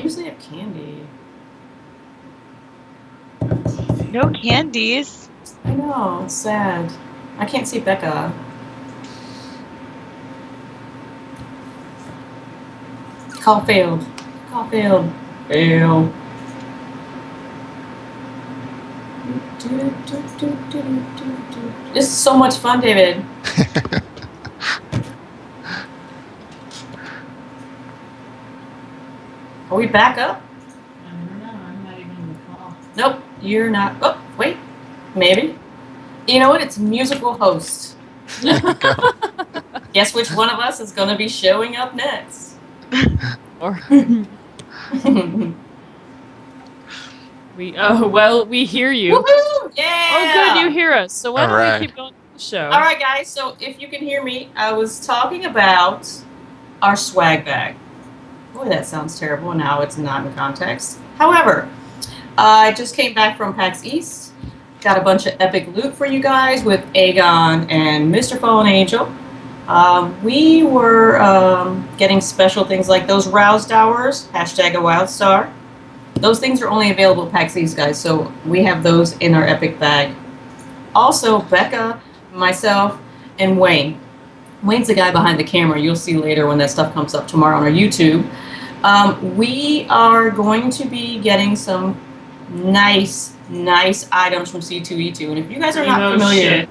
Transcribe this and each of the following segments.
usually have candy. No candies. I know, it's sad. I can't see Becca. Call failed. Call failed. Fail. This is so much fun, David. Are we back up? I don't know. I'm not even in the call. Nope, you're not. Oh, wait. Maybe. You know what? It's musical host. Guess which one of us is going to be showing up next? Or we hear you. Woohoo! Yeah! Oh, good, you hear us. So why don't we keep going with the show? All right, guys. So if you can hear me, I was talking about our swag bag. Boy, that sounds terrible. Now it's not in context. However, I just came back from PAX East. Got a bunch of epic loot for you guys with Aegon and Mr. Fallen Angel. We were getting special things like those Roused Hours, hashtag a wild star. Those things are only available at PAX East, guys, so we have those in our epic bag. Also, Becca, myself, and Wayne. Wayne's the guy behind the camera. You'll see later when that stuff comes up tomorrow on our YouTube. We are going to be getting some nice items from C2E2. And if you guys are not familiar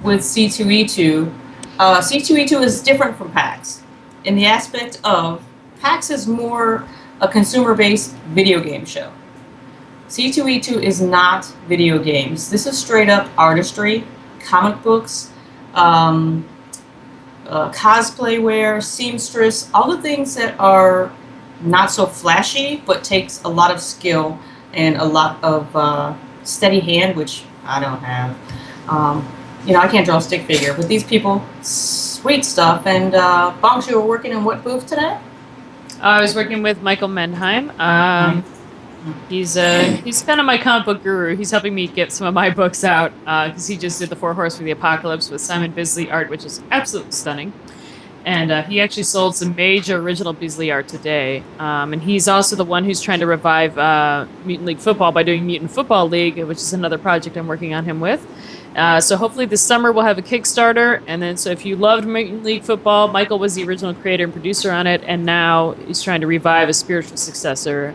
with C2E2, C2E2 is different from PAX in the aspect of PAX is more a consumer-based video game show. C2E2 is not video games. This is straight up artistry, comic books, cosplay wear, seamstress, all the things that are not so flashy but takes a lot of skill and a lot of steady hand, which I don't have. You know, I can't draw a stick figure, but these people, sweet stuff. And Bongs, you were working in what booth today? I was working with Michael Menheim. He's kind of my comic book guru. He's helping me get some of my books out because he just did the Four Horse for the Apocalypse with Simon Bisley art, which is absolutely stunning. And he actually sold some major original Bisley art today. And he's also the one who's trying to revive Mutant League Football by doing Mutant Football League, which is another project I'm working on him with. So hopefully this summer we'll have a Kickstarter, and then so if you loved Mutant League Football, Michael was the original creator and producer on it, and now he's trying to revive a spiritual successor.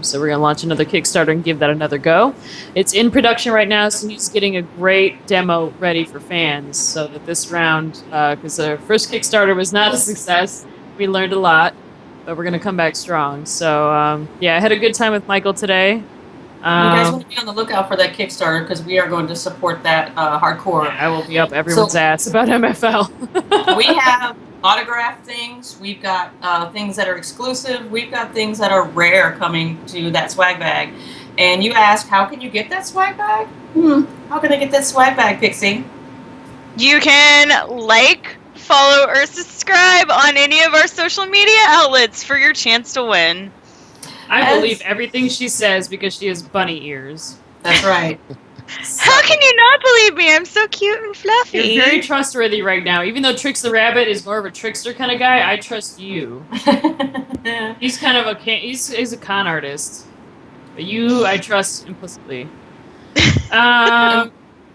So we're going to launch another Kickstarter and give that another go. It's in production right now, so he's getting a great demo ready for fans, so that this round, because the first Kickstarter was not a success, we learned a lot, but we're going to come back strong. So yeah, I had a good time with Michael today. You guys want to be on the lookout for that Kickstarter because we are going to support that hardcore. Yeah, I will be up everyone's ass about MFL. We have autographed things. We've got things that are exclusive. We've got things that are rare coming to that swag bag. And you ask, how can you get that swag bag? How can I get that swag bag, Pixie? You can like, follow, or subscribe on any of our social media outlets for your chance to win. I believe everything she says because she has bunny ears. That's right. How can you not believe me? I'm so cute and fluffy. You're very trustworthy right now. Even though Trix the Rabbit is more of a trickster kind of guy, I trust you. He's kind of he's a con artist. But you, I trust implicitly.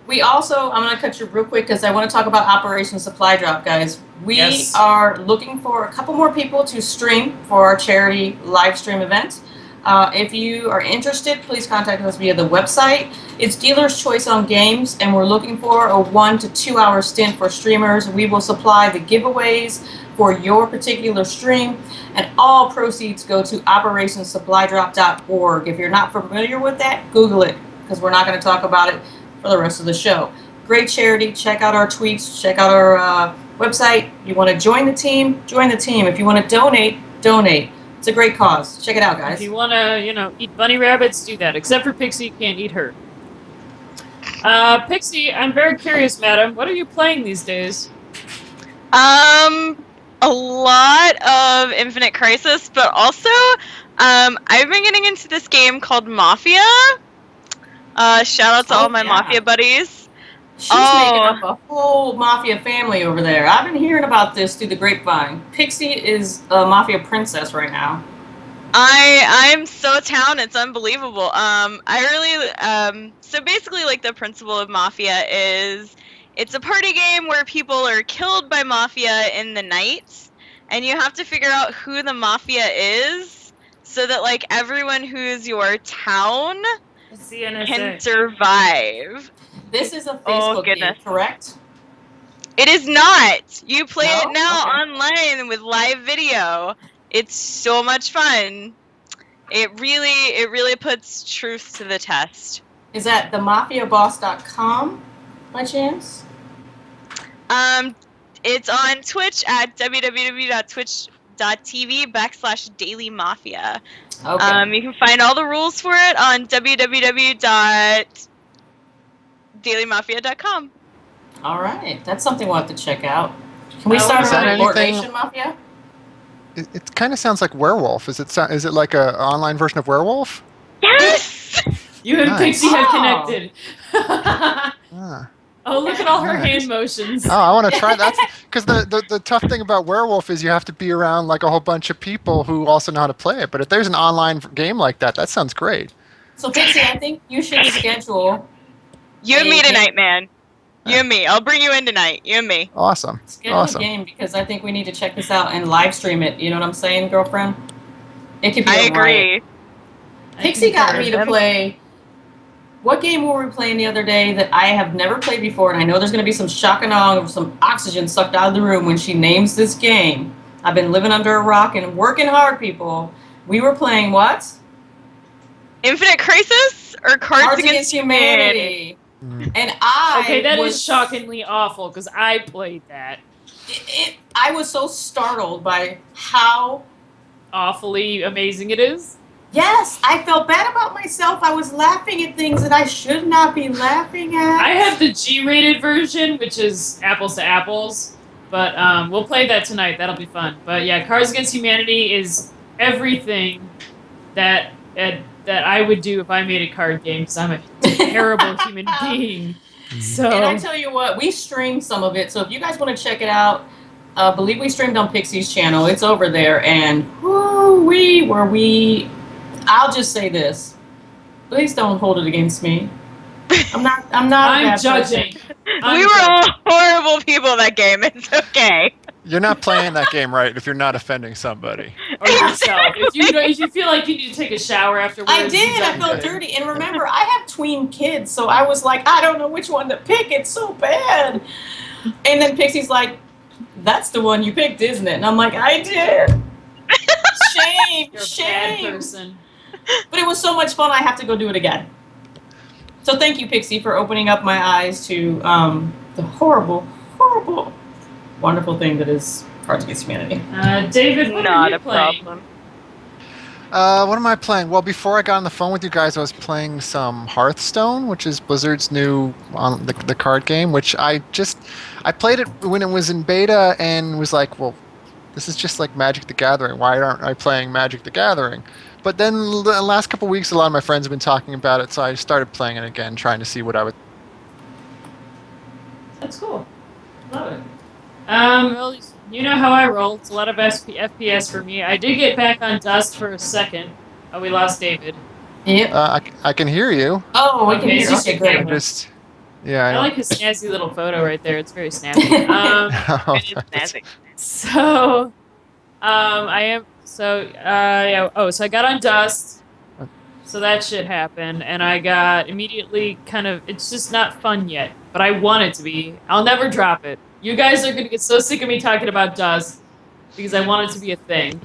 We also, I'm going to cut you real quick because I want to talk about Operation Supply Drop, guys. We are looking for a couple more people to stream for our charity live stream event. If you are interested, please contact us via the website. It's Dealer's Choice on Games, and we're looking for a 1 to 2 hour stint for streamers. We will supply the giveaways for your particular stream, and all proceeds go to OperationSupplyDrop.org. If you're not familiar with that, Google it, because we're not going to talk about it for the rest of the show. Great charity. Check out our tweets. Check out our website. You want to join the team? Join the team. If you want to donate, donate. It's a great cause. Check it out, guys. If you want to, eat bunny rabbits, do that. Except for Pixie, you can't eat her. Pixie, I'm very curious, madam. What are you playing these days? A lot of Infinite Crisis, but also, I've been getting into this game called Mafia. Shout out to all my Mafia buddies. She's making up a whole Mafia family over there. I've been hearing about this through the grapevine. Pixie is a Mafia princess right now. I'm so down. It's unbelievable. So basically, like, the principle of Mafia is it's a party game where people are killed by Mafia in the night, and you have to figure out who the Mafia is so that, like, everyone who's your town It's the NSA. can survive. This is a Facebook game, goodness. correct? It is not. You play No? it now Okay. online with live video. It's so much fun. It really puts truth to the test. Is that themafiaboss.com by chance? It's on Twitch at www.twitch.tv/dailymafia. Okay. You can find all the rules for it on www.dailymafia.com. All right. That's something we'll have to check out. Can we start Is that around Lord anything- Nation Mafia? It kind of sounds like Werewolf. Is it like an online version of Werewolf? Yes! You and Nice. Pixie have Oh. connected. Ah. Oh, look at all her Nice. hand motions. Oh, I want to try that. Because the tough thing about Werewolf is you have to be around like a whole bunch of people who also know how to play it. But if there's an online game like that, that sounds great. So, Pixie, I think you should schedule You and me Hey, tonight, man. You and me. I'll bring you in tonight. You and me. Awesome. schedule Awesome. a game because I think we need to check this out and live stream it. You know what I'm saying, girlfriend? It could be I a riot. agree. Pixie got me to Them. play. What game were we playing the other day that I have never played before? And I know there's going to be some shock and awe, some oxygen sucked out of the room when she names this game. I've been living under a rock and working hard, people. We were playing what? Infinite Crisis or Cards Against Humanity? Mm. And I Okay, that was is shockingly awful because I played that. I was so startled by how. Awfully amazing it is. Yes, I felt bad about myself. I was laughing at things that I should not be laughing at. I have the G-rated version, which is apples to apples. But we'll play that tonight. That'll be fun. But yeah, Cards Against Humanity is everything that I would do if I made a card game. Because I'm a terrible human being. So And I tell you what, we streamed some of it. So if you guys want to check it out, I believe we streamed on Pixie's channel. It's over there. And I'll just say this. Please don't hold it against me. I'm not a I'm bad judging. person. We were all horrible people that game. It's okay. You're not playing that game right if you're not offending somebody. Or yourself. If you feel like you need to take a shower afterwards. I did. you I don't felt do it. dirty. And remember, I have tween kids, so I was like, I don't know which one to pick. It's so bad. And then Pixie's like, that's the one you picked, isn't it? And I'm like, I did. Shame. You're a bad Shame. person. But it was so much fun, I have to go do it again. So thank you, Pixie, for opening up my eyes to the horrible, horrible, wonderful thing that is Cards Against Humanity. David, what are Not you a playing? problem. What am I playing? Well, before I got on the phone with you guys, I was playing some Hearthstone, which is Blizzard's new the card game, which I played it when it was in beta and was like, well, this is just like Magic the Gathering. Why aren't I playing Magic the Gathering? But then the last couple of weeks, a lot of my friends have been talking about it, so I started playing it again, trying to see what I would. That's cool. Love it. Well, you know how I roll. It's a lot of FPS for me. I did get back on Dust for a second. Oh, we lost David. Yep. I can hear you. Oh, we can Okay, hear. so Okay, you great. I just, yeah. I like his snazzy little photo right there. It's very snappy. It is snazzy. So, I am. So, yeah. Oh, so I got on Dust. So that shit happened, and I got immediately kind of. It's just not fun yet, but I want it to be. I'll never drop it. You guys are gonna get so sick of me talking about Dust because I want it to be a thing.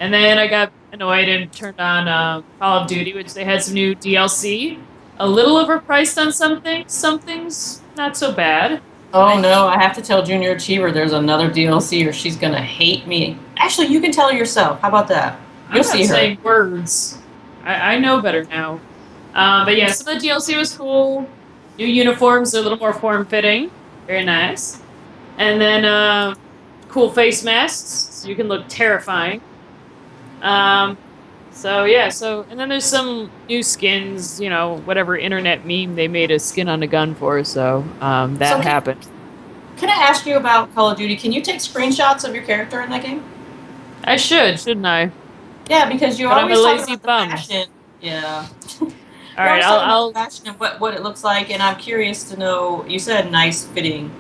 And then I got annoyed and turned on Call of Duty, which they had some new DLC. A little overpriced on something. Some things not so bad. Oh no, I have to tell Junior Achiever there's another DLC or she's gonna hate me. Actually, you can tell her yourself. How about that? You'll I'm see not her. saying words. I know better now. But yeah, some of the DLC was cool. New uniforms are a little more form-fitting. Very nice. And then cool face masks, so you can look terrifying. So yeah, and then there's some new skins, you know, whatever internet meme they made a skin on a gun for, so that So- happened. Can I ask you about Call of Duty? Can you take screenshots of your character in that game? I should, shouldn't I? Yeah, because you're But I'm always a talking lazy about the bum. fashion. Yeah. All You're right, always talking about I'll the fashion and what it looks like, and I'm curious to know. You said nice fitting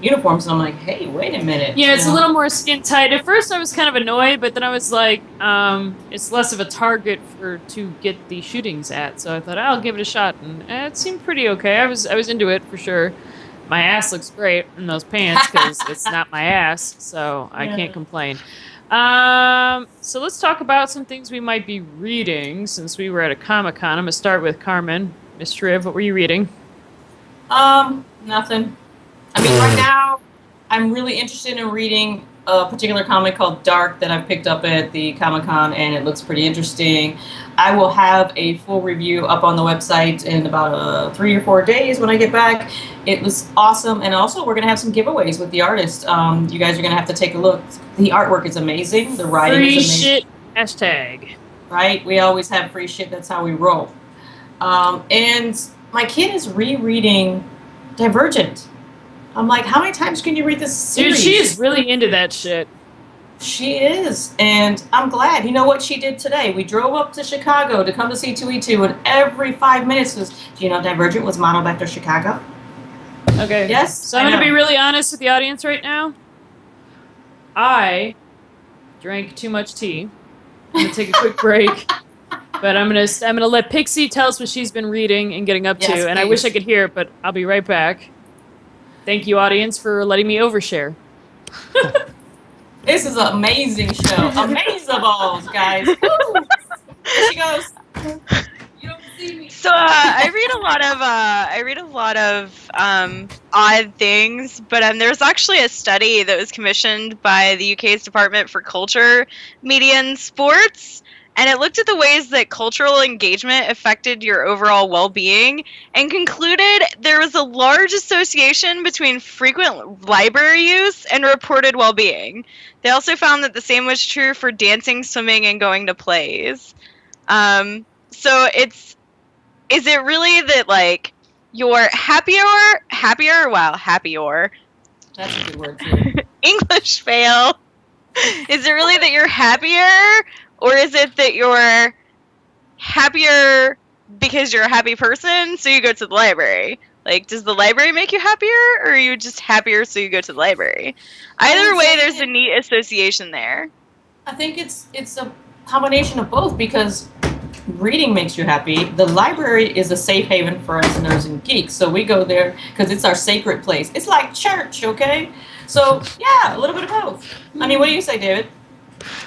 uniforms, and I'm like, hey, wait a minute. Yeah, it's you a know? little more skin tight. At first, I was kind of annoyed, but then I was like, it's less of a target to get the shootings at. So I thought I'll give it a shot, and it seemed pretty okay. I was into it for sure. My ass looks great in those pants because it's not my ass, so I can't complain. So let's talk about some things we might be reading since we were at a Comic-Con. I'm gonna start with Carmen. Miss Triv, what were you reading? Nothing. I mean, right now, I'm really interested in reading a particular comic called Dark that I picked up at the Comic-Con, and it looks pretty interesting. I will have a full review up on the website in about 3 or 4 days when I get back. It was awesome, and also we're going to have some giveaways with the artist. You guys are going to have to take a look. The artwork is amazing. The writing Free is amazing. shit hashtag. Right? We always have free shit. That's how we roll. And my kid is rereading Divergent. I'm like, how many times can you read this series? Dude, she is really into that shit. She is, and I'm glad. You know what she did today? We drove up to Chicago to come to see 2E2, and every 5 minutes was, do you know Divergent was modeled after Chicago? Okay. Yes, So I'm going to be really honest with the audience right now. I drank too much tea. I'm going to take a quick break. But I'm gonna let Pixie tell us what she's been reading and getting up to. Yes, and I wish I could hear it, but I'll be right back. Thank you, audience, for letting me overshare. This is an amazing show. Amazeballs, guys. Woo! There she goes. You don't see me. So I read a lot of odd things, but there's actually a study that was commissioned by the UK's Department for Culture, Media and Sports, and it looked at the ways that cultural engagement affected your overall well-being and concluded there was a large association between frequent library use and reported well-being. They also found that the same was true for dancing, swimming, and going to plays. So is it really that, like, you're happier? That's a good word, too. English fail. Is it really that you're happier? Or is it that you're happier because you're a happy person, so you go to the library? Like, does the library make you happier, or are you just happier so you go to the library? Either way, there's a neat association there. I think it's a combination of both, because reading makes you happy. The library is a safe haven for us nerds and geeks, so we go there because it's our sacred place. It's like church, okay? So yeah, a little bit of both. I mean, what do you say, David?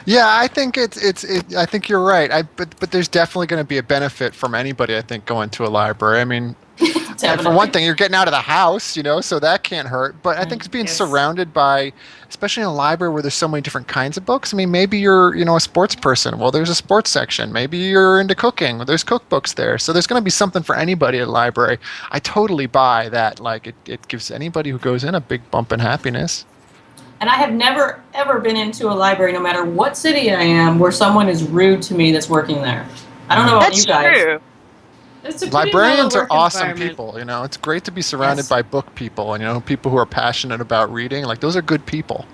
Yeah, I think I think you're right. But there's definitely going to be a benefit from anybody, I think, going to a library. I mean, for one thing, you're getting out of the house, so that can't hurt. But I think being surrounded by, especially in a library where there's so many different kinds of books. I mean, maybe you're, a sports person. Well, there's a sports section. Maybe you're into cooking. Well, there's cookbooks there. So there's going to be something for anybody at a library. I totally buy that. Like, it gives anybody who goes in a big bump in happiness. And I have never, ever been into a library, no matter what city I am, where someone is rude to me that's working there. I don't know about you guys. True. Librarians are awesome people, It's great to be surrounded by book people and, people who are passionate about reading. Like, those are good people.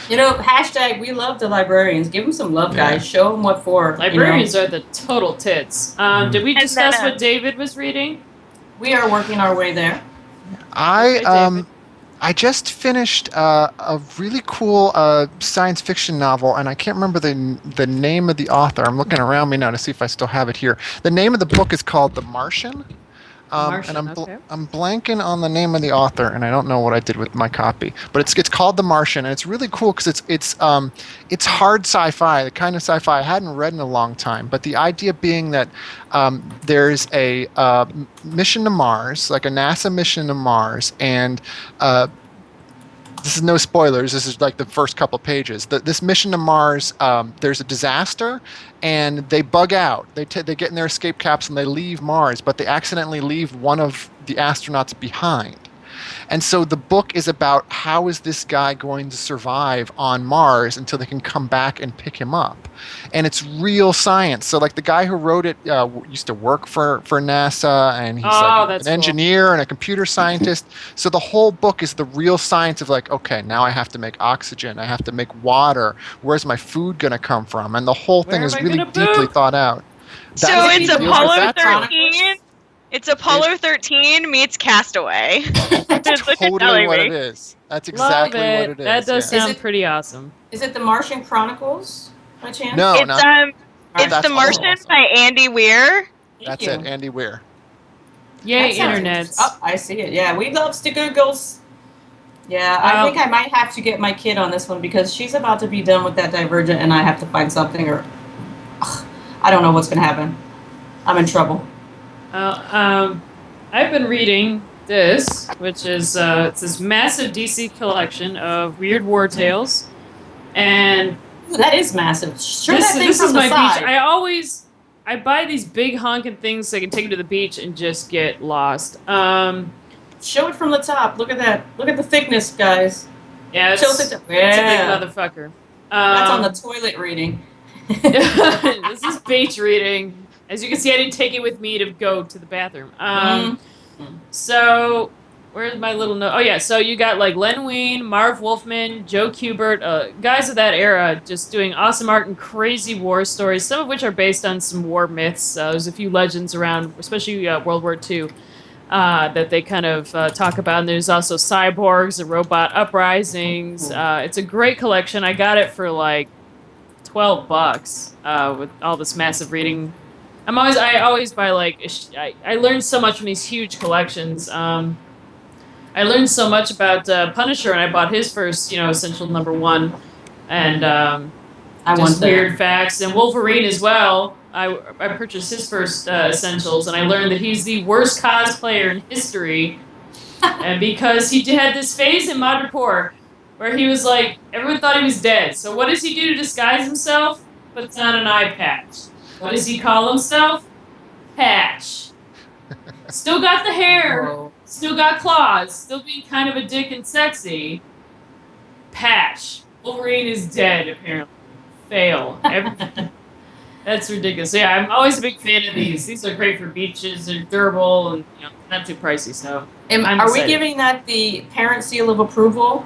Hashtag we love the librarians. Give them some love, guys. Show them what for. Librarians are the total tits. Did we discuss what David was reading? We are working our way there. I just finished a really cool science fiction novel, and I can't remember the name of the author. I'm looking around me now to see if I still have it here. The name of the book is called The Martian. And I'm blanking on the name of the author, and I don't know what I did with my copy. But it's called The Martian, and it's really cool because it's hard sci-fi, the kind of sci-fi I hadn't read in a long time. But the idea being that there's a mission to Mars, like a NASA mission to Mars, and this is no spoilers. This is like the first couple pages. This mission to Mars, there's a disaster, and they bug out. They get in their escape capsule and they leave Mars, but they accidentally leave one of the astronauts behind. And so the book is about how is this guy going to survive on Mars until they can come back and pick him up. And it's real science. So like the guy who wrote it used to work for NASA, and he's like that's an engineer and a computer scientist. So the whole book is the real science of like, okay, now I have to make oxygen, I have to make water. Where's my food going to come from? And the whole thing Where is am I really gonna deeply poop? thought out. So That it's deals with Apollo that stuff. 13. It's Apollo 13 meets Castaway. That's That's what you're totally telling what me. it is. That's Love exactly it. what it is. That does yeah. sound pretty awesome. Is it the Martian Chronicles by chance? No, It's not, it's that's The Martian awesome. by Andy Weir. Thank That's you. it, Andy Weir. Yay, That sounds internets. interesting. Oh, I see it. Yeah, we loves the Googles. Yeah, I think I might have to get my kid on this one because she's about to be done with that Divergent, and I have to find something, or I don't know what's going to happen. I'm in trouble. I've been reading this, which is it's this massive DC collection of weird war tales, and Ooh, that is massive. Sure, this, that thing this from is the my side. beach. I buy these big honking things so I can take them to the beach and just get lost. Show it from the top. Look at that. Look at the thickness, guys. Yeah, it's, Tilt it it's to- a yeah. big motherfucker. That's on the toilet reading. This is beach reading. As you can see, I didn't take it with me to go to the bathroom. So, where's my little note? Oh, yeah, so you got like Len Wein, Marv Wolfman, Joe Kubert, guys of that era just doing awesome art and crazy war stories, some of which are based on some war myths. There's a few legends around, especially World War II, that they kind of talk about. And there's also cyborgs and robot uprisings. It's a great collection. I got it for like $12 with all this massive reading. I always buy like I learned so much from these huge collections. I learned so much about Punisher, and I bought his first, Essential #1, and I want weird facts, and Wolverine as well. I purchased his first Essentials, and I learned that he's the worst cosplayer in history, and because he had this phase in Madripoor where he was like, everyone thought he was dead. So what does he do to disguise himself? Puts on an eye patch. What does he call himself? Patch. Still got the hair. Whoa. Still got claws. Still being kind of a dick and sexy. Patch. Wolverine is dead, apparently. Fail. That's ridiculous. So, yeah, I'm always a big fan of these. These are great for beaches. They're durable and not too pricey. So, Are we giving that the parent seal of approval,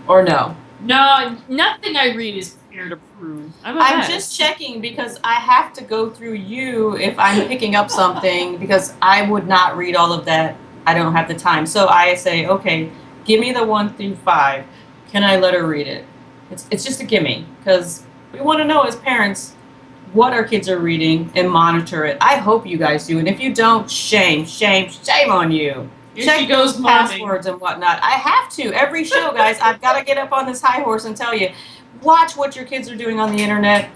or no? No, nothing I read is parent approved. I'm just checking because I have to go through you if I'm picking up something because I would not read all of that. I don't have the time. So I say, okay, give me the 1 through 5. Can I let her read it? It's just a gimme because we want to know as parents what our kids are reading and monitor it. I hope you guys do. And if you don't, shame on you. Here Check she goes, those momming. passwords and whatnot. I have to. Every show, guys, I've got to get up on this high horse and tell you, watch what your kids are doing on the internet.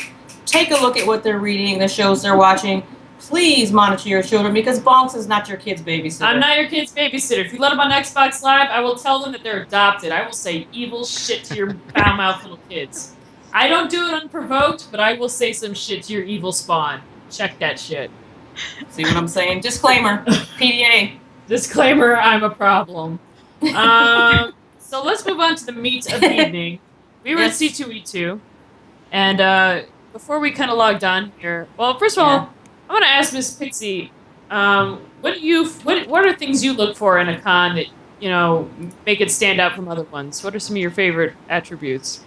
Take a look at what they're reading, the shows they're watching. Please monitor your children because Bonks is not your kid's babysitter. I'm not your kid's babysitter. If you let them on Xbox Live, I will tell them that they're adopted. I will say evil shit to your foul-mouthed little kids. I don't do it unprovoked, but I will say some shit to your evil spawn. Check that shit. See what I'm saying? Disclaimer. PDA. Disclaimer, I'm a problem. So let's move on to the meat of the evening. We were Yes. at C2E2, and before we kind of logged on here, well, first of all, I want to ask Miss Pixie, what are things you look for in a con that make it stand out from other ones? What are some of your favorite attributes?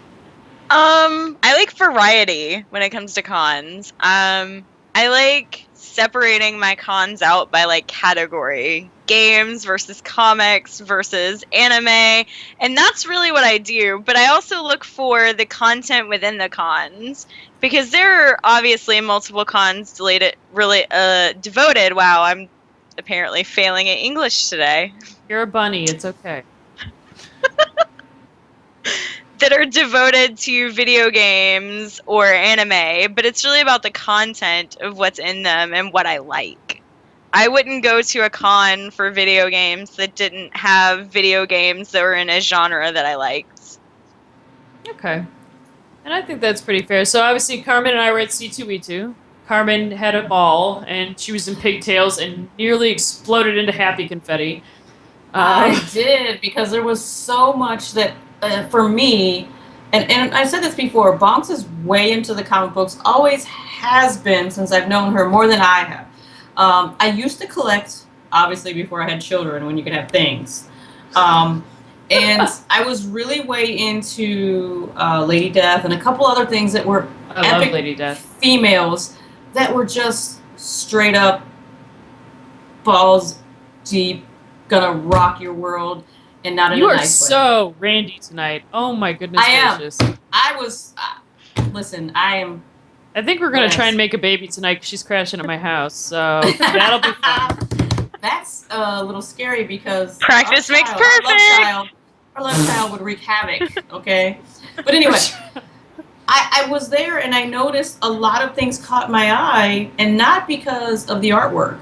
I like variety when it comes to cons. I like separating my cons out by like category. Games versus comics versus anime. And that's really what I do. But I also look for the content within the cons. Because there are obviously multiple cons devoted. Wow, I'm apparently failing at English today. You're a bunny. It's okay. That are devoted to video games or anime, but it's really about the content of what's in them and what I like. I wouldn't go to a con for video games that didn't have video games that were in a genre that I liked. Okay. And I think that's pretty fair. So obviously Carmen and I were at C2E2. Carmen had a ball, and she was in pigtails and nearly exploded into happy confetti. I did, because there was so much that, for me, and I said this before, Bonks is way into the comic books, always has been since I've known her more than I have. I used to collect, obviously, before I had children, when you could have things. And I was really way into Lady Death and a couple other things that were I love Lady Death. females that were just straight up balls deep, gonna rock your world, and not in You a are nice way. so Randy tonight. Oh my goodness gracious. I was. Listen, I am. I think we're gonna Yes. try and make a baby tonight because she's crashing at my house. So that'll be fun. That's a little scary because Practice our makes child, perfect. Our love child would wreak havoc. Okay, but anyway, I was there and I noticed a lot of things caught my eye, and not because of the artwork,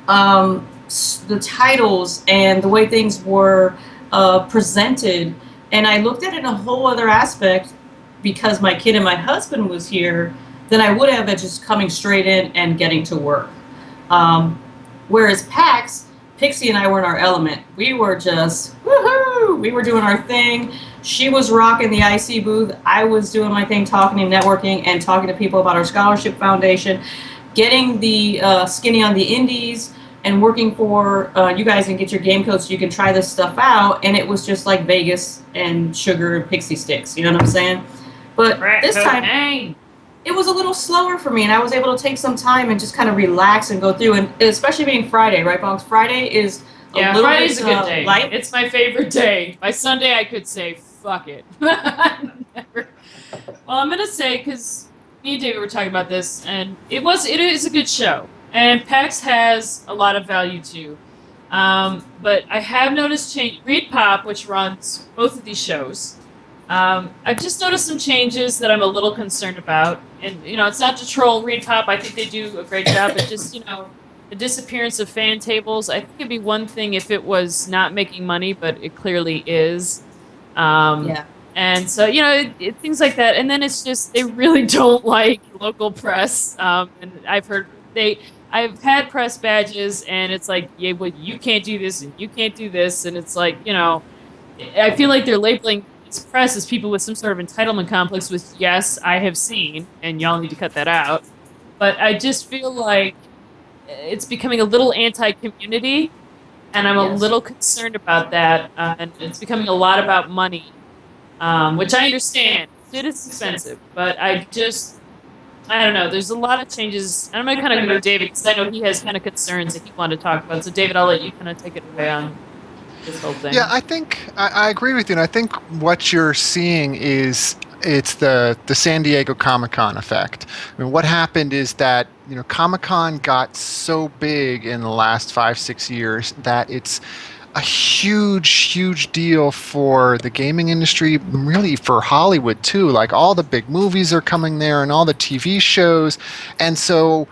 the titles and the way things were presented, and I looked at it in a whole other aspect because my kid and my husband was here than I would have at just coming straight in and getting to work. Whereas PAX, Pixie and I were in our element. We were just, woohoo! We were doing our thing. She was rocking the IC booth. I was doing my thing, talking and networking and talking to people about our scholarship foundation, getting the skinny on the indies, and working for you guys and get your game code so you can try this stuff out. And it was just like Vegas and sugar and pixie sticks. You know what I'm saying? But this time, it was a little slower for me, and I was able to take some time and just kind of relax and go through, and especially being Friday, right, Bonks? Friday is a little Friday's bit a good day. light. It's my favorite day. By Sunday, I could say, fuck it. Never. Well, I'm going to say, because me and David were talking about this, and it is a good show. And PAX has a lot of value, too. But I have noticed change. Read Pop, which runs both of these shows, I've just noticed some changes that I'm a little concerned about. And, it's not to troll Read Pop. I think they do a great job. But just, the disappearance of fan tables, I think it'd be one thing if it was not making money, but it clearly is. Yeah. And so, things like that. And then it's just, they really don't like local press. And I've had press badges, and it's like, yeah, well, you can't do this, and you can't do this. And it's like, I feel like they're labeling these press as people with some sort of entitlement complex, which, yes, I have seen, and y'all need to cut that out. But I just feel like it's becoming a little anti-community, and I'm a little concerned about that. And it's becoming a lot about money, which I understand. It is expensive, but I don't know. There's a lot of changes. And I'm going to kind of go to David, because I know he has kind of concerns that he wanted to talk about. So, David, I'll let you kind of take it away on this whole thing. Yeah, I think I agree with you. And I think what you're seeing is it's the San Diego Comic-Con effect. I mean, what happened is that Comic-Con got so big in the last 5-6 years that it's a huge deal for the gaming industry, really for Hollywood too. Like, all the big movies are coming there and all the TV shows. And so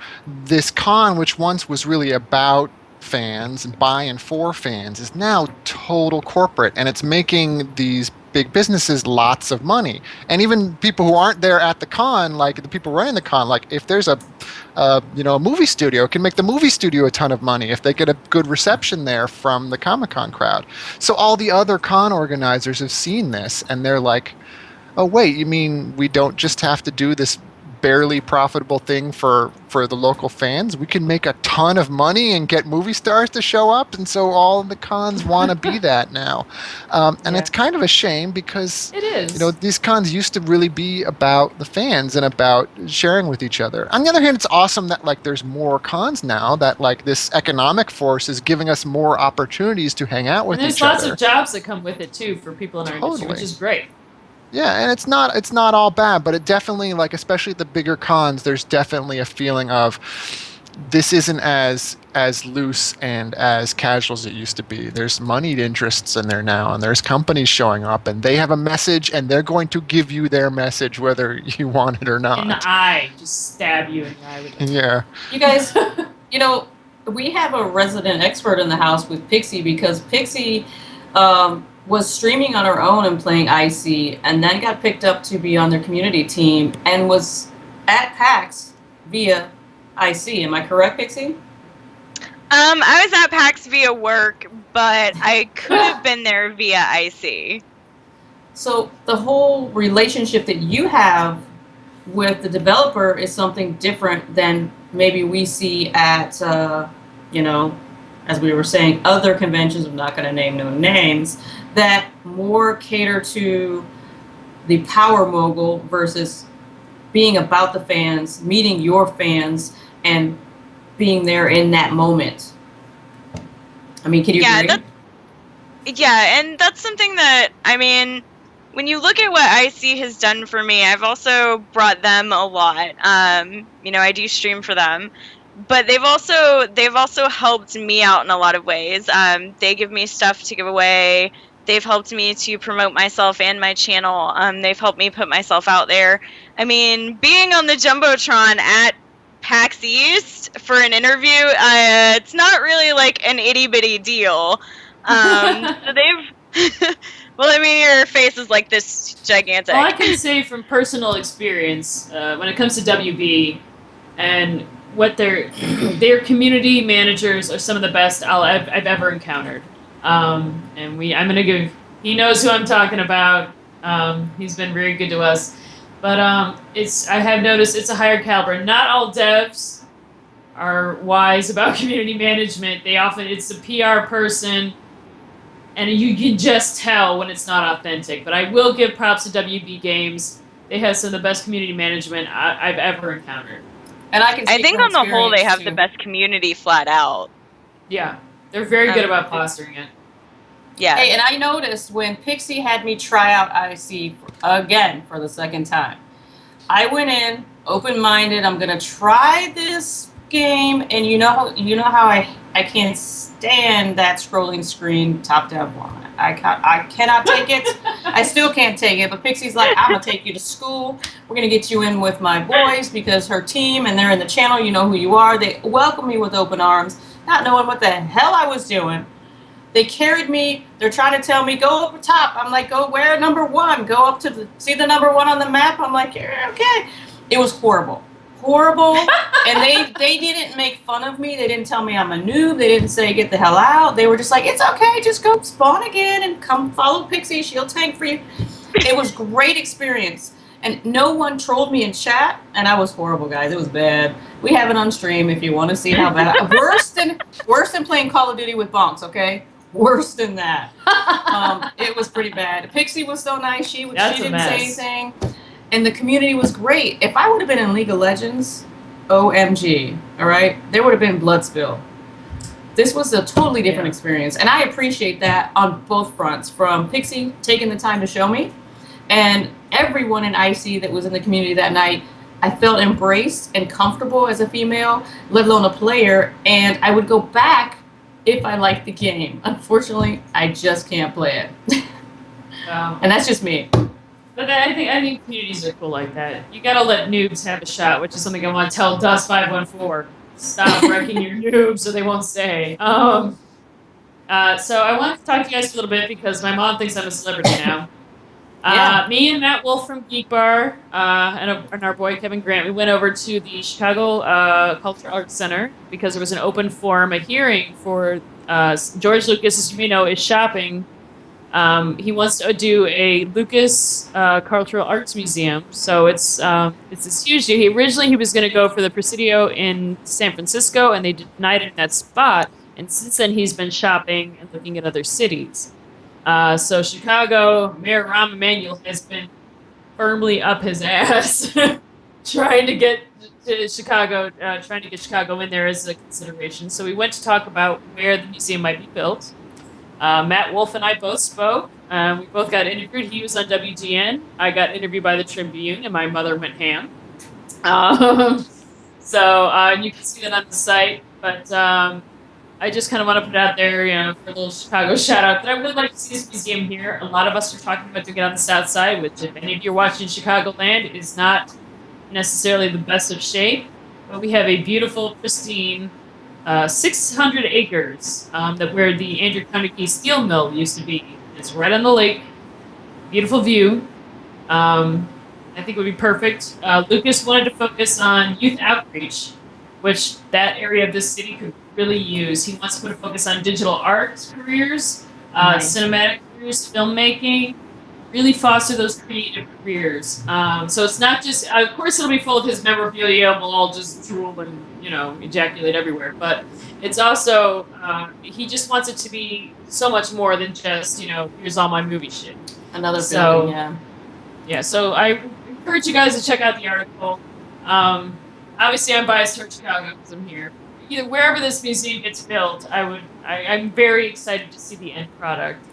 this con, which once was really about fans and by and for fans, is now total corporate, and it's making these big businesses lots of money. And even people who aren't there at the con, like the people running the con, like if there's a movie studio, it can make the movie studio a ton of money if they get a good reception there from the Comic-Con crowd. So all the other con organizers have seen this, and they're like, oh wait, you mean we don't just have to do this barely profitable thing for the local fans? We can make a ton of money and get movie stars to show up, and so all the cons want to be that now. And it's kind of a shame, because it is. These cons used to really be about the fans and about sharing with each other. On the other hand, it's awesome that there's more cons now, that this economic force is giving us more opportunities to hang out with each other. There's lots of jobs that come with it too for people in our industry, which is great. Yeah, and it's not all bad, but it definitely, especially at the bigger cons, there's definitely a feeling of this isn't as loose and as casual as it used to be. There's moneyed interests in there now, and there's companies showing up, and they have a message, and they're going to give you their message whether you want it or not. In the eye, just stab you in the eye with it. Yeah. You guys, we have a resident expert in the house with Pixie, because Pixie was streaming on her own and playing IC, and then got picked up to be on their community team, and was at PAX via IC. Am I correct, Pixie? I was at PAX via work, but I could have been there via IC. So the whole relationship that you have with the developer is something different than maybe we see at, you know, as we were saying, other conventions. I'm not going to name no names that more cater to the power mogul versus being about the fans, meeting your fans, and being there in that moment. I mean, can you agree? Yeah, and that's something that, I mean, when you look at what IC has done for me, I've also brought them a lot. You know, I do stream for them, but they've also helped me out in a lot of ways. They give me stuff to give away. They've helped me to promote myself and my channel. They've helped me put myself out there. I mean, being on the Jumbotron at PAX East for an interview, it's not really like an itty bitty deal. So they've well, I mean, your face is like this gigantic. All I can say from personal experience, when it comes to WB, and what their community managers are some of the best I've ever encountered. And I'm gonna give. He knows who I'm talking about. He's been very good to us. But I have noticed it's a higher caliber. Not all devs are wise about community management. It's a PR person. And you can just tell when it's not authentic. But I will give props to WB Games. They have some of the best community management I've ever encountered. And I think on the whole they have the best community flat out. Yeah, they're very good about fostering it. Yeah. Hey, and I noticed when Pixie had me try out IC again for the second time, I went in open-minded. I'm gonna try this game, and you know how I can't stand that scrolling screen top-down format. I cannot take it. I still can't take it. But Pixie's like, I'm gonna take you to school. We're gonna get you in with my boys because her team and they're in the channel. You know who you are. They welcomed me with open arms, not knowing what the hell I was doing. They carried me. They're trying to tell me, go up top. I'm like, go where? Number 1. Go up to see the number 1 on the map. I'm like, yeah, okay. It was horrible. Horrible. And they didn't make fun of me. They didn't tell me I'm a noob. They didn't say get the hell out. They were just like, it's okay. Just go spawn again and come follow Pixie. She'll tank for you. It was great experience. And no one trolled me in chat, and I was horrible, guys. It was bad. We have it on stream if you want to see how bad. Worse than playing Call of Duty with bonks, okay? Worse than that. It was pretty bad. Pixie was so nice. She didn't say anything. And the community was great. If I would have been in League of Legends, OMG, all right? There would have been blood spill. This was a totally different experience. And I appreciate that on both fronts, from Pixie taking the time to show me, and everyone in IC that was in the community that night. I felt embraced and comfortable as a female, let alone a player, and I would go back if I liked the game. Unfortunately, I just can't play it. And that's just me. But I think communities are cool like that. You gotta let noobs have a shot, which is something I want to tell Dust514. Stop wrecking your noobs so they won't stay. So I wanted to talk to you guys for a little bit because my mom thinks I'm a celebrity now. Me and Matt Wolf from Geek Bar and our boy Kevin Grant, we went over to the Chicago Cultural Arts Center because there was an open forum, a hearing for George Lucas, as you may know, is shopping. He wants to do a Lucas Cultural Arts Museum, so it's this huge deal. Originally he was going to go for the Presidio in San Francisco, and they denied him that spot. And since then he's been shopping and looking at other cities. So Chicago, Mayor Rahm Emanuel has been firmly up his ass trying to get to Chicago, trying to get Chicago in there as a consideration. So we went to talk about where the museum might be built. Matt Wolf and I both spoke. We both got interviewed. He was on WGN. I got interviewed by the Tribune, and my mother went ham. So you can see that on the site. But I just kind of want to put it out there, for a little Chicago shout-out, that I would like to see this museum here. A lot of us are talking about doing it on the south side, which, if any of you are watching Chicagoland, is not necessarily the best of shape. But we have a beautiful, pristine 600 acres where the Andrew Carnegie Steel Mill used to be. It's right on the lake. Beautiful view. I think it would be perfect. Lucas wanted to focus on youth outreach, which that area of this city could really use. He wants to put a focus on digital art careers, Nice. cinematic careers, filmmaking, really foster those creative careers. So it's not just, of course, it'll be full of his memorabilia, and we'll all just drool and, ejaculate everywhere. But it's also, he just wants it to be so much more than just, here's all my movie shit. Another So- building, yeah. Yeah, so I encourage you guys to check out the article. Obviously, I'm biased towards Chicago because I'm here. Wherever this museum gets built, I'm very excited to see the end product.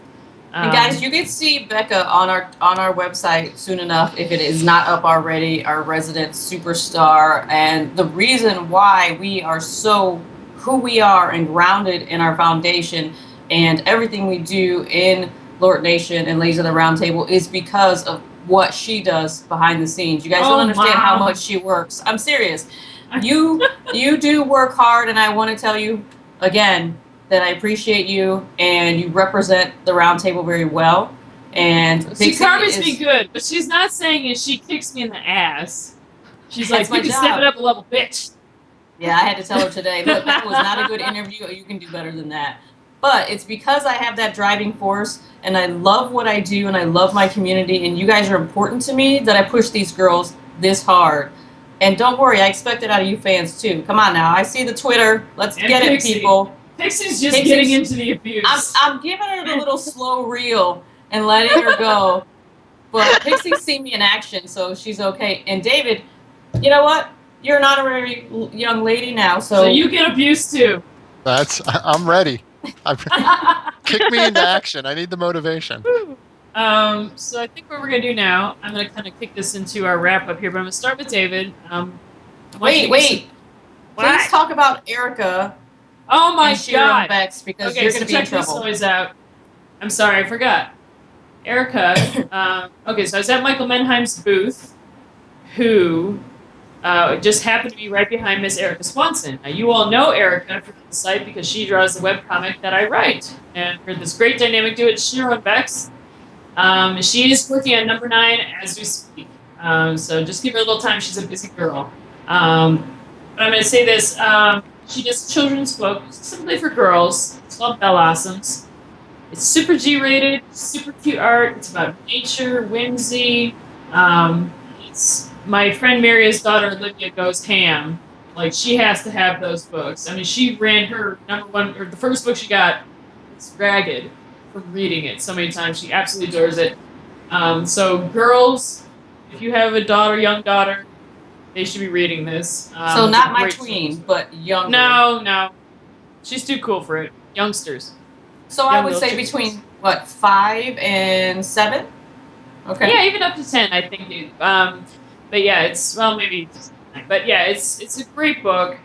And guys, you can see Becca on our website soon enough if it is not up already, our resident superstar. And the reason why we are so who we are and grounded in our foundation and everything we do in LORT Nation and Ladies of the Round Table is because of what she does behind the scenes. You guys don't understand how much she works. I'm serious. You do work hard, and I want to tell you again that I appreciate you, and you represent the round table very well. And she Pixie covers is- me good, but she's not saying it. She kicks me in the ass. She's That's like, my you can job. step it up a level, bitch. Yeah, I had to tell her today, look, that was not a good interview. You can do better than that. But it's because I have that driving force, and I love what I do, and I love my community, and you guys are important to me, that I push these girls this hard. And don't worry, I expect it out of you fans too. Come on now, I see the Twitter. Let's And get Pixie. it, people. Pixie's just Pixie's- getting into the abuse. I'm giving her the little slow reel and letting her go. But Pixie's seen me in action, so she's okay. And David, you know what? You're an honorary young lady now, so you get abused too. I'm ready. Kick me into action. I need the motivation. So I think what we're gonna do now, I'm gonna kind of kick this into our wrap up here, but I'm gonna start with David. I want you Wait. to Please What? talk about Erica Oh my and Shiro god! Bex because Okay, you're so going to be in check this trouble. noise out. I'm sorry, I forgot. Erica. Okay, so I was at Michael Menheim's booth, who just happened to be right behind Miss Erica Swanson. Now, you all know Erica from the site because she draws the webcomic that I write. And for this great dynamic duo, it's Shiro and Bex. She is working on number 9 as we speak. So just give her a little time. She's a busy girl. But I'm going to say this. She does children's book, simply for girls. It's called Bellassoms. It's super G-rated, super cute art. It's about nature, whimsy. It's my friend Maria's daughter Olivia goes ham. Like, she has to have those books. I mean, she ran her number 1, or the first book she got was ragged from reading it so many times. She absolutely adores it. So girls, if you have a daughter, young daughter, they should be reading this. So it's not a my great tween, book. but younger. No. She's too cool for it. Youngsters. So I young would say little between, what, 5 and 7? Okay. Yeah, even up to 10, I think. But yeah, it's, well, maybe just 9. But yeah, it's a great book.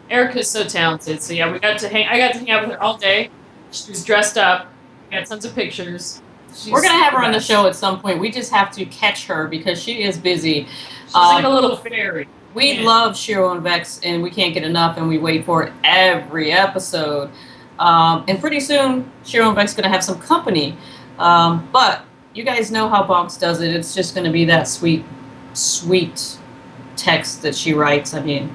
Erica's so talented. So yeah, I got to hang out with her all day. She was dressed up. We got tons of pictures. We're going to have her on the best. show at some point. We just have to catch her because she is busy. She's like a little fairy. We Yeah. love Shiro and Vex, and we can't get enough, and we wait for it every episode. And pretty soon, Shiro and Vex going to have some company. But you guys know how Bonks does it. It's just going to be that sweet text that she writes. I mean,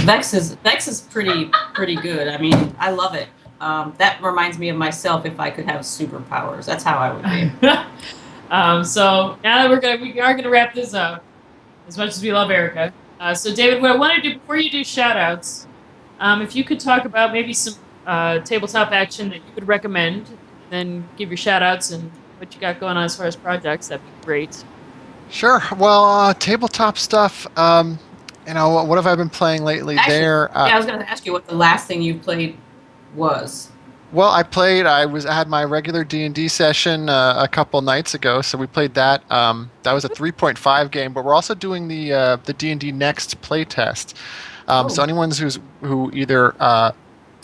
Vex is pretty good. I mean, I love it. That reminds me of myself if I could have superpowers. That's how I would be. So now that we are gonna wrap this up, as much as we love Erica. So David, what I want to do before you do shout-outs, if you could talk about maybe some tabletop action that you would recommend, then give your shout-outs and what you got going on as far as projects, that'd be great. Sure. Well, tabletop stuff. What have I been playing lately? Actually, I was going to ask you what the last thing you played was. Well, I had my regular D&D session a couple nights ago, so we played that. That was a 3.5 game, but we're also doing the D&D Next playtest. So anyone who either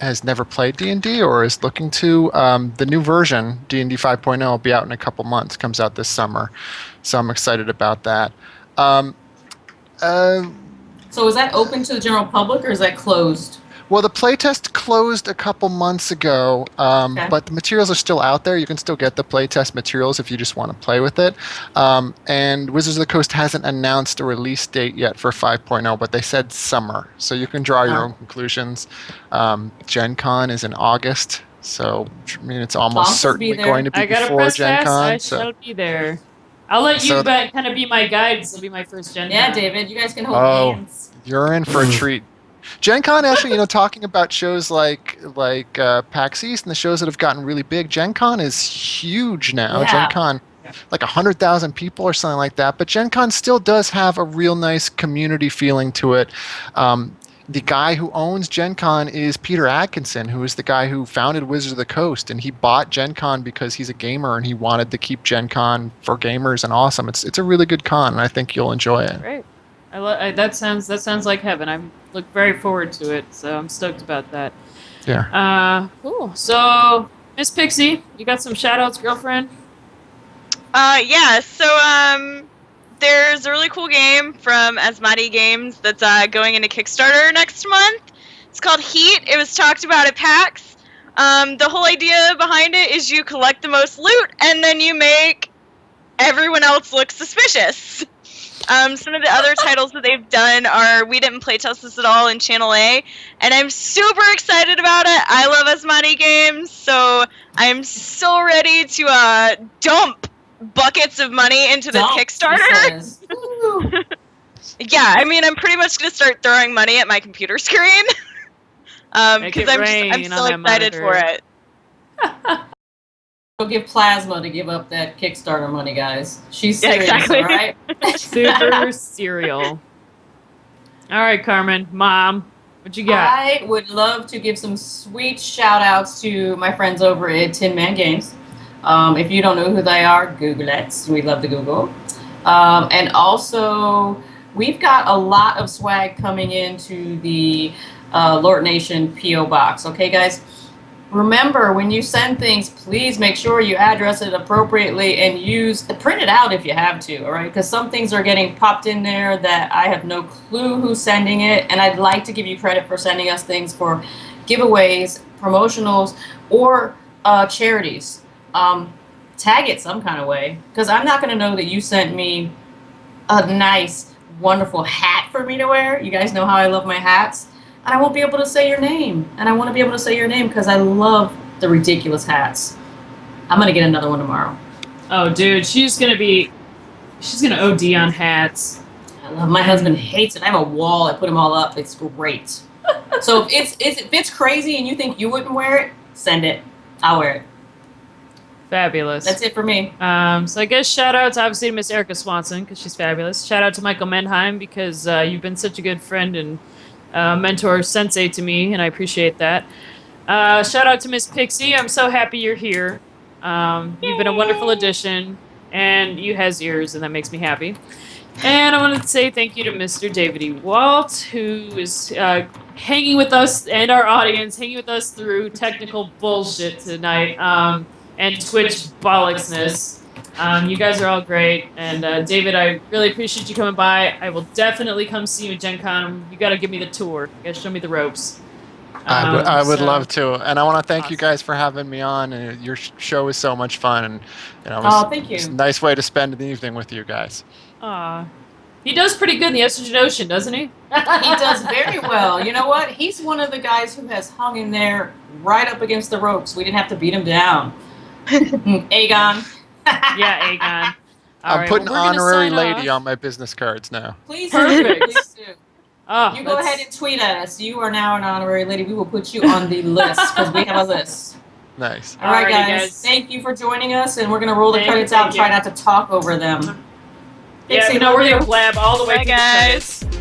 has never played D&D or is looking to, the new version, D&D 5.0, will be out in a couple months. Comes out this summer, so I'm excited about that. So is that open to the general public or is that closed? Well, the playtest closed a couple months ago, Okay. but the materials are still out there. You can still get the playtest materials if you just want to play with it. And Wizards of the Coast hasn't announced a release date yet for 5.0, but they said summer. So you can draw your own conclusions. Gen Con is in August, so I mean it's almost Boston certainly be there. going to be I got a before press Gen pass. Con. I shall be there. I'll let you So- kind of be my guide. This will be my first Gen Yeah, Con. David, you guys can hold Oh. hands. You're in for a treat. Gen Con, actually, talking about shows like PAX East and the shows that have gotten really big, Gen Con is huge now. Yeah. Gen Con, like 100,000 people or something like that. But Gen Con still does have a real nice community feeling to it. The guy who owns Gen Con is Peter Atkinson, who is the guy who founded Wizards of the Coast, and he bought Gen Con because he's a gamer and he wanted to keep Gen Con for gamers and awesome. It's a really good con, and I think you'll enjoy it. Great. That sounds like heaven. I look very forward to it, so I'm stoked about that. Yeah. Cool. So, Miss Pixie, you got some shout-outs, girlfriend? Yeah, so there's a really cool game from Asmati Games that's going into Kickstarter next month. It's called Heat. It was talked about at PAX. The whole idea behind it is you collect the most loot and then you make everyone else look suspicious. Some of the other titles that they've done are we didn't playtest this at all in Channel A, and I'm super excited about it. I love Asmati Games, so I'm so ready to dump buckets of money into this Dump, Kickstarter. Woo. Yeah, I mean, I'm pretty much gonna start throwing money at my computer screen Make because it I'm rain so on that excited monitor. for it. Go give Plasma to give up that Kickstarter money, guys. She's Yeah, serious, exactly. all right? Super cereal. All right, Carmen, Mom, what you got? I would love to give some sweet shout outs to my friends over at Tin Man Games. If you don't know who they are, Google it. We love to Google. And also, we've got a lot of swag coming into the LORT Nation P.O. Box. Okay, guys? Remember, when you send things, please make sure you address it appropriately and print it out if you have to, all right? Because some things are getting popped in there that I have no clue who's sending it, and I'd like to give you credit for sending us things for giveaways, promotionals, or charities. Tag it some kind of way, because I'm not going to know that you sent me a nice, wonderful hat for me to wear. You guys know how I love my hats. And I won't be able to say your name. And I want to be able to say your name because I love the ridiculous hats. I'm going to get another one tomorrow. Oh, dude, she's gonna OD on hats. I love my husband hates it. I have a wall. I put them all up. It's great. So if it's crazy and you think you wouldn't wear it, send it. I'll wear it. Fabulous. That's it for me. So I guess shout outs obviously to Miss Erica Swanson because she's fabulous. Shout out to Michael Menheim because you've been such a good friend and mentor sensei to me, and I appreciate that. Shout out to Miss Pixie. I'm so happy you're here. You've been a wonderful addition, and you has ears, and that makes me happy. And I want to say thank you to Mr. David E. Walt, who is hanging with us and our audience, hanging with us through technical bullshit tonight and Twitch bollocksness. You guys are all great, and David, I really appreciate you coming by. I will definitely come see you at Gen Con. You got to give me the tour. You got to show me the ropes. I would so- love to, and I want to thank you Awesome. guys for having me on. And your show is so much fun, and Thank you. it's a nice way to spend the evening with you guys. Aw. He does pretty good in the Estrogen Ocean, doesn't he? He does very well. You know what? He's one of the guys who has hung in there right up against the ropes. We didn't have to beat him down. Aegon. Yeah, Aegon. All I'm right, putting well, we're gonna honorary sign lady off. on my business cards now. Please do. Perfect. Please do. Oh, You go ahead and tweet at us. You are now an honorary lady. We will put you on the list because we have a list. Nice. All right, Alrighty, guys. guys. Thank you for joining us, and we're going to roll the Thank you, credits out and thank try you. not to talk over them. Yeah, Pixie, no, love we're you. gonna blab all the way Bye, through the guys. credits.